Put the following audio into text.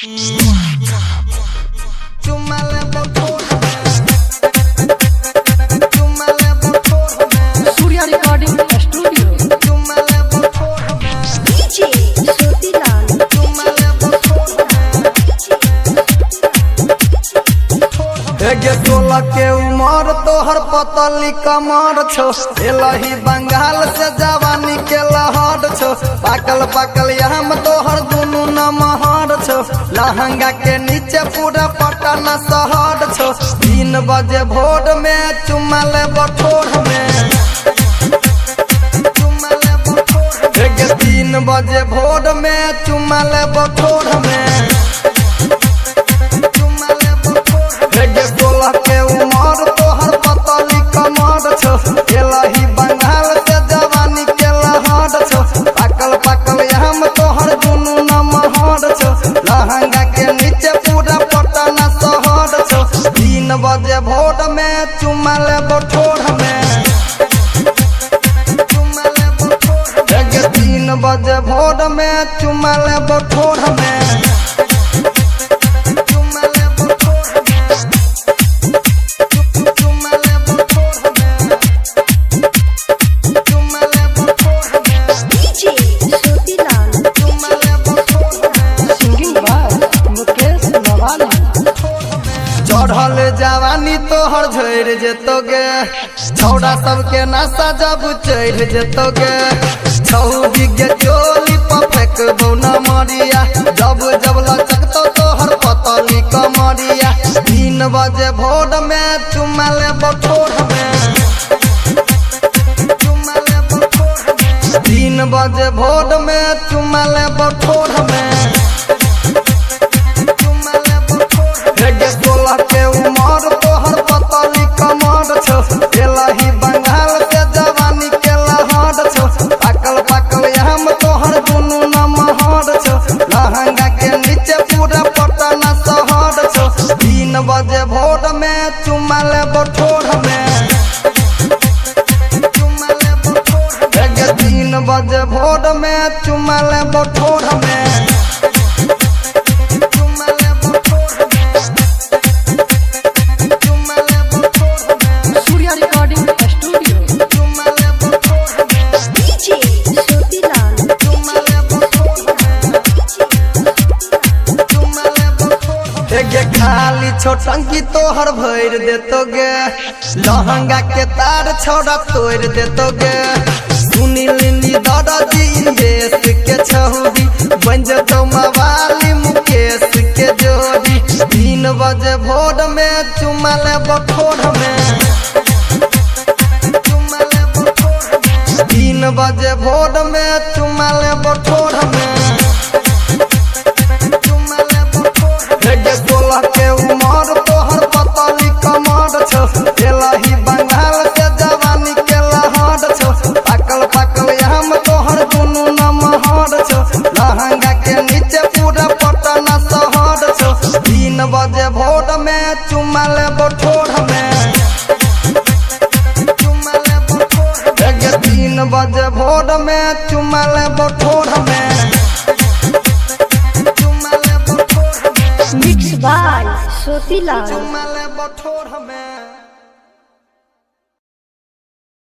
Surya recording studio गे 16 के उमर तोहर पतली कमर छो, एलही बंगाल से जवानी के लहर छो। पाकल पाकल हम तोहर दुनू नमहर छो, लहंगा के नीचे पूरा पटन शहर छो। 3 बजे भोर में चुमा ले बठोर में, गे 3 बजे भोर में चुमा ले बठोर में। गे 16 के उमर तोहर पतली कमर छो, एलही बंगाल से जवानी के लहर छो। पाकल पाकल हम तोहर दुनू नमहर छो, लहंगा के नीचे पूरा पटन शहर छो। 3 बजे भोर में चुमा ले बठोर में, गे 3 बजे भोर में चुमा ले बठोर में। चढ़ल जवानी तोहर झड़ जेतोगे, छौड़ा सबके नशा जब चढ़ जेतोगे। छौड़ी के चोली पर फेंकबो न मरिया, जब जब लचकतो तोहर पतली कमरिया। 3 बजे भोर में चुमा ले बठोर में, 3 बजे भोर में चुमा ले बठोर में। गे 16 के उमर तोहर पतली कमर छो, एलही बंगाल से जवानी के लहर छो। पाकल पाकल हम तोहर दुनू नमहर छो, लहंगा के नीचे पूरा पटन शहर छो। 3 बजे भोर में चुमा ले बठोर में, गे 3 बजे भोर में चुमा ले बठोर में। सूर्या रिकॉर्डिंग स्टूडियो गे खाली छोटंकी तोहर भर देतोगे, लहंगा के तार छौड़ा तोड़ देतोगे। सुनील दरजी देश के छौड़ी बन जतो मवाली मुकेश के जोड़ी। 3 बजे भोर में चुमा ले बठोर में, 3 बजे भोर में चुमा ले बठोर में। गे 16 के उमर तोहर पतली कमर छो, एलही बंगाल से जवानी के लहर छो। पाकल पाकल हम तोहर दुनू नमहर छो, लहंगा के नीचे पूरा पटन शहर छो। 3 बजे भोर में चुमा ले बठोर में, गे 3 बजे भोर में चुमा ले बठोर में। Mix by Sotilal. चुमा ले बठोर में।